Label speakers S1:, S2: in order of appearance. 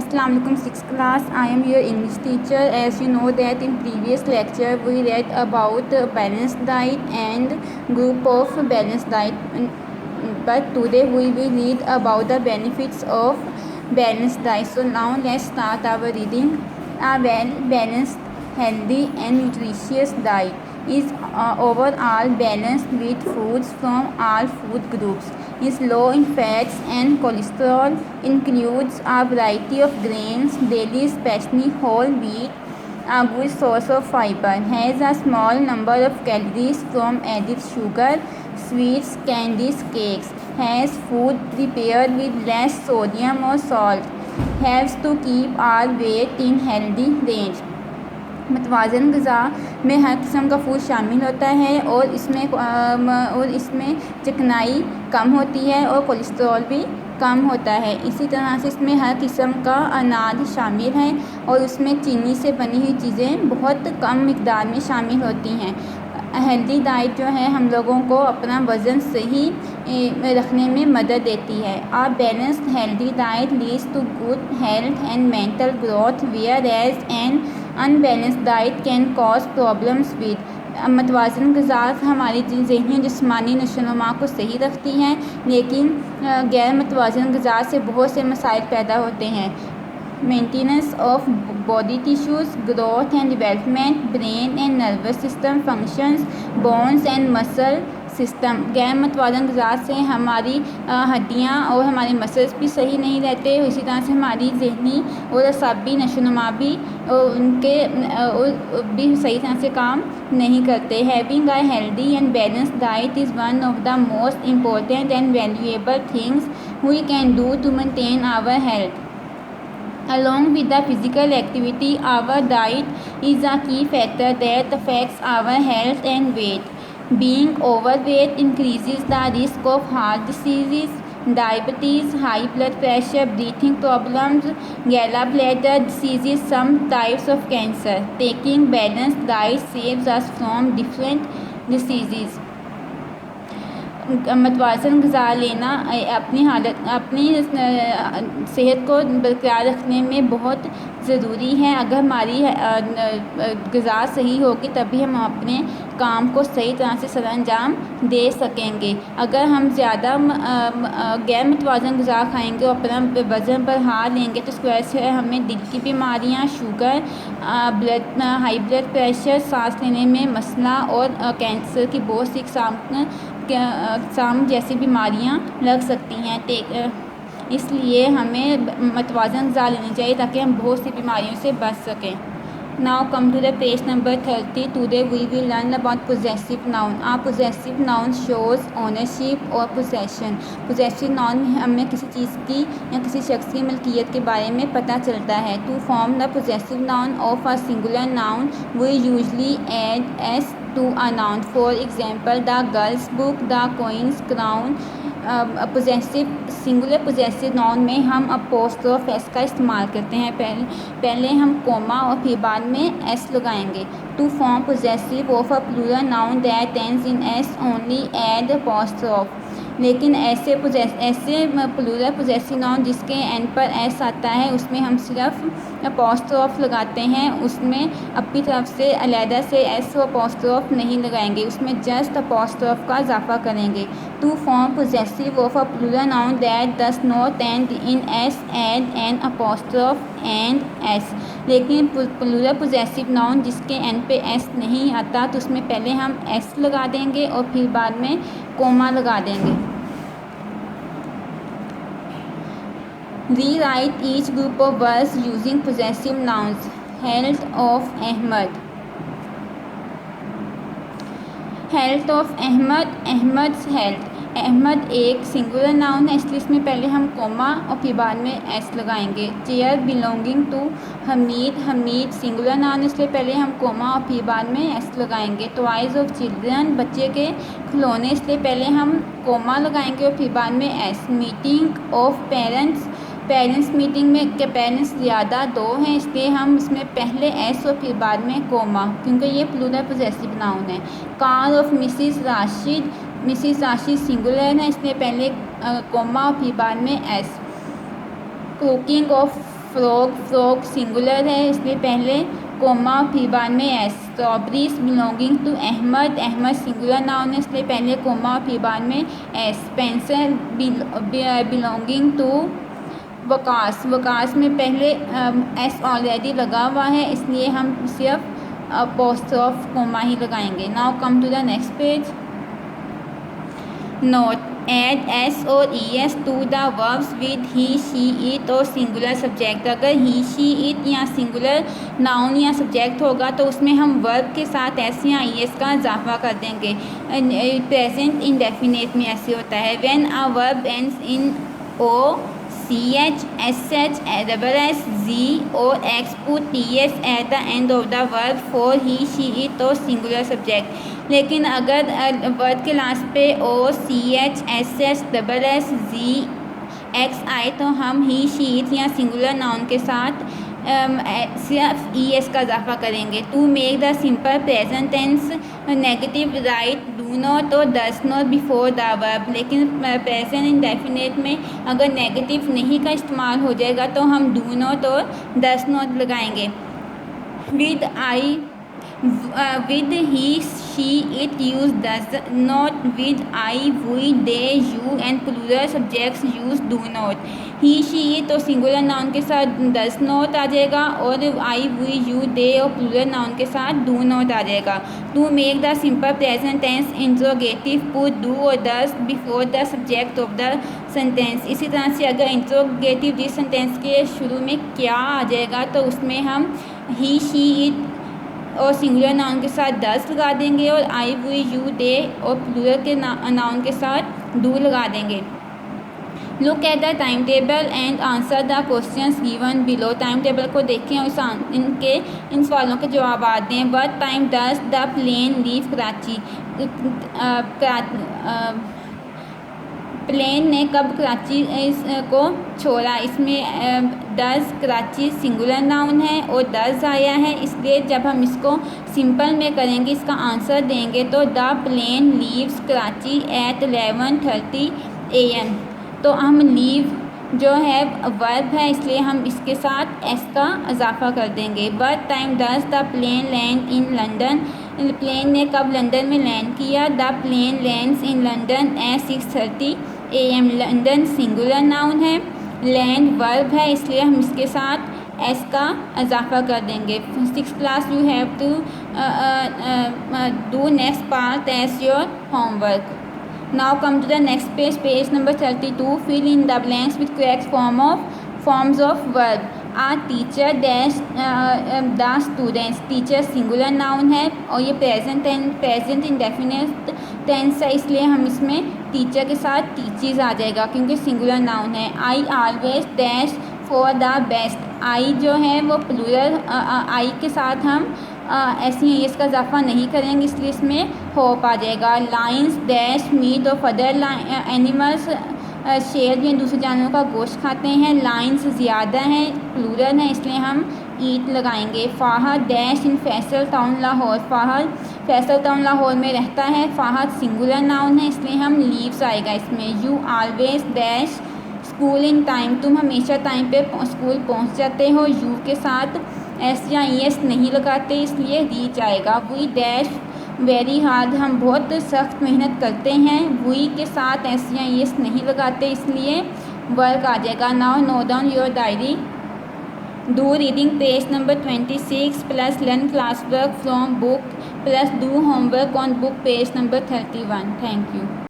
S1: Assalamu alaikum 6th class. I am your English teacher. As you know that in previous lecture we read about balanced diet and group of balanced diet. But today we will read about the benefits of balanced diet. So now let's start our reading. A well balanced, healthy and nutritious diet is overall balanced with foods from all food groups, is low in fats and cholesterol, includes a variety of grains daily, especially whole wheat, a good source of fiber, has a small number of calories from added sugar, sweets, candies, cakes, has food prepared with less sodium or salt, helps to keep our weight in healthy range. मतवाज़न ग़िज़ा में हर किस्म का food शामिल होता है और इसमें चिकनाई कम होती है और कोलेस्ट्रॉल भी कम होता है। इसी तरह से इसमें हर किस्म का अनाज शामिल है और उसमें चीनी से बनी हुई चीज़ें बहुत कम मिक़दार में शामिल होती हैं। हेल्दी डाइट जो है हम लोगों को अपना वज़न सही रखने में मदद देती है। A balanced healthy diet leads to good health and mental growth, whereas an unbalanced diet can cause problems with. मतवाज़न ग़िज़ा हमारी ज़हनी जिस्मानी नशोनुमा को सही रखती हैं, लेकिन गैर मतवाज़न ग़िज़ा से बहुत से मसाइल पैदा होते हैं। Maintenance of body tissues, growth and development, brain and nervous system functions, bones and muscle system. गैर मतवाज़न ग़िज़ा से हमारी हड्डियाँ और हमारे मसल्स भी सही नहीं रहते। इसी तरह से हमारी ज़हनी और असाबी नशोनुमा भी उनके भी सही तरह से काम नहीं करते। Having a healthy and balanced diet is one of the most important and valuable things we can do to maintain our health. Along with the physical activity, our diet is a key factor that affects our health and weight. Being overweight increases the risk of heart diseases, diabetes, high blood pressure, breathing problems, gallbladder diseases, some types of cancer. Taking balanced diet saves us from different diseases. मतवाज़न ग़िज़ा लेना अपनी सेहत को बरकरार रखने में बहुत ज़रूरी है। अगर हमारी ग़िज़ा सही होगी तभी हम अपने काम को सही तरह से सरअंजाम दे सकेंगे। अगर हम ज़्यादा गैर मतवाज़न ग़िज़ा खाएंगे और अपना वज़न बढ़ा लेंगे तो इसकी वजह से हमें दिल की बीमारियाँ, शुगर, हाई ब्लड प्रेशर, सांस लेने में मसला और कैंसर की बहुत सी साम जैसी बीमारियां लग सकती हैं। इसलिए हमें मतवाज़न ग़िज़ा लेनी चाहिए ताकि हम बहुत सी बीमारियों से बच सकें। Now come to the page number 30. Today we will learn about possessive noun. A possessive noun shows ownership और पोजेशन. पोजेसिव नाउन में हमें किसी चीज़ की या किसी शख्स की मलकियत के बारे में पता चलता है। To form the possessive noun of a singular noun we usually add S to a noun. For example, the girl's book, the queen's crown. Singular possessive noun में हम अपोस्ट्रोफ एस का इस्तेमाल करते हैं। पहले हम कोमा और फिर बाद में एस लगाएंगे। To form possessive of a plural noun that ends in S only add apostrophe. लेकिन ऐसे प्लूरल पोजेसिव नाउन जिसके एंड पर एस आता है उसमें हम सिर्फ अपोस्ट्रोफ लगाते हैं। उसमें अपनी तरफ से अलहदा से एस अपोस्ट्रोफ नहीं लगाएंगे, उसमें जस्ट अपोस्ट्रोफ का इजाफा करेंगे। To form possessive of a plural noun that does not end in S add an apostrophe and S. लेकिन प्लूरल पोजेसिव नाउन जिसके एंड पे एस नहीं आता तो उसमें पहले हम एस लगा देंगे और फिर बाद में कोमा लगा देंगे। Rewrite each group of words using possessive nouns. Health of Ahmad. Health of Ahmad. Ahmad's health. Ahmad एक सिंगुलर नाउन है इसलिए इसमें पहले हम कोमा और फिर बाद में एस लगाएंगे। Chair belonging to Hamid. Hamid singular noun इसलिए पहले हम कोमा और फिर बाद में एस लगाएंगे। टॉयज़ ऑफ चिल्ड्रन बच्चे के खिलौने इसलिए पहले हम कोमा लगाएंगे और फिर बाद में S. Meeting of parents meeting में के पेरेंट्स ज़्यादा दो हैं इसलिए हम इसमें पहले एस और फिर बाद में कोमा, क्योंकि ये प्लूरल पोजेसिव नाउन है। Car of Mrs Rashid. Mrs Rashid singular है इसलिए पहले कोमा और फिर बाद में S. Cooking of frog, frog singular है इसलिए पहले कोमा फिर बाद में S. Strawberries belonging to Ahmad, Ahmad singular noun है इसलिए पहले कोमा फिर बाद में S. Pencil belonging to Waqas, Waqas में पहले एस ऑलरेडी लगा हुआ है इसलिए हम सिर्फ अपोस्ट्रोफ कोमा ही लगाएंगे। Now come to the next page. Note, add S और E S to the verbs with he she it और सिंगुलर सब्जेक्ट। अगर ही शी इट या सिंगुलर नाउन या सब्जेक्ट होगा तो उसमें हम वर्ब के साथ एस या ई एस का इजाफा कर देंगे। प्रेजेंट इंडेफिनिट में ऐसे होता है, when a verb ends in O CH, SH, SS, Z or X put TS at the end of the verb for he, she, it और सिंगुलर सब्जेक्ट। लेकिन अगर वर्ब के लास्ट पे O, CH, SH, SS, Z, X आए तो हम he, she, it या singular noun के साथ सिर्फ ES का इजाफा करेंगे। To make the simple present tense negative write do not और does not before the verb. लेकिन प्रेजेंट इंडेफिनिट में अगर नेगेटिव नहीं का इस्तेमाल हो जाएगा तो हम डू नॉट और डज नॉट लगाएंगे। With I, with he, she, it use does not, with I, we, they, you and plural subjects use do not। he, she, it और सिंगुलर नाउन के साथ does not आ जाएगा और I, we, you, they और plural noun के साथ do not आ जाएगा। to make the simple present tense interrogative put do और does before the subject of the sentence। इसी तरह से अगर इंट्रोगेटिव जिस सेंटेंस के शुरू में क्या आ जाएगा तो उसमें हम he, she, it और सिंगुलर नाउन के साथ डस लगा देंगे और आई, वी, यू, दे और प्लूरल के नाउन के साथ डू लगा देंगे। Look at the time table and answer the questions given below. Time table को देखें और इन सवालों के जवाब दें। What time does the plane leave Karachi, plane ने कब कराची को छोड़ा। इसमें डज कराची सिंगुलर नाउन है और डज आया है इसलिए जब हम इसको सिंपल में करेंगे इसका आंसर देंगे तो the plane leaves Karachi at 11:30 AM। तो हम लीव जो है वर्ब है इसलिए हम इसके साथ एस का इजाफा कर देंगे। What time does the plane land in London, plane ने कब लंदन में लैंड किया। The plane lands in London at 6:30 AM। London singular noun है, लैंड वर्ब है इसलिए हम इसके साथ एस का इजाफा कर देंगे। 6th class you have to do next part as your homework. Now come to the next page, page number 32. Fill in the blanks with correct forms of verb. A teacher dash the students। Teacher singular noun है और ये present indefinite tense है इसलिए हम इसमें teacher के साथ teachers आ जाएगा क्योंकि सिंगुलर नाउन है। I always dash for the best. I जो है वो प्लूरल, आई के साथ हम ऐसे ही इसका इजाफा नहीं करेंगे इसलिए इसमें होप आ जाएगा। लाइन्स डैश मीट और अदर एनिमल्स, शेर या दूसरे जानवरों का गोश्त खाते हैं। लाइन्स ज़्यादा हैं, प्लूरल है इसलिए हम ईट लगाएंगे। Fahadh dash in Faisal town Lahore. Fahadh Faisal town Lahore में रहता है। फ़ाहद सिंगुलर नाउन है इसलिए हम लीव्स आएगा इसमें। You always dash school in time. तुम हमेशा टाइम पे स्कूल पहुंच जाते हो। यू के साथ एस या ई एस नहीं लगाते इसलिए रीच आएगा। We dash very hard. हम बहुत सख्त मेहनत करते हैं। वी के साथ एस या ई एस नहीं लगाते इसलिए वर्क आ जाएगा। Now note down your diary. Do reading page number 26 plus learn class work from book plus do homework on book page number 31। Thank you.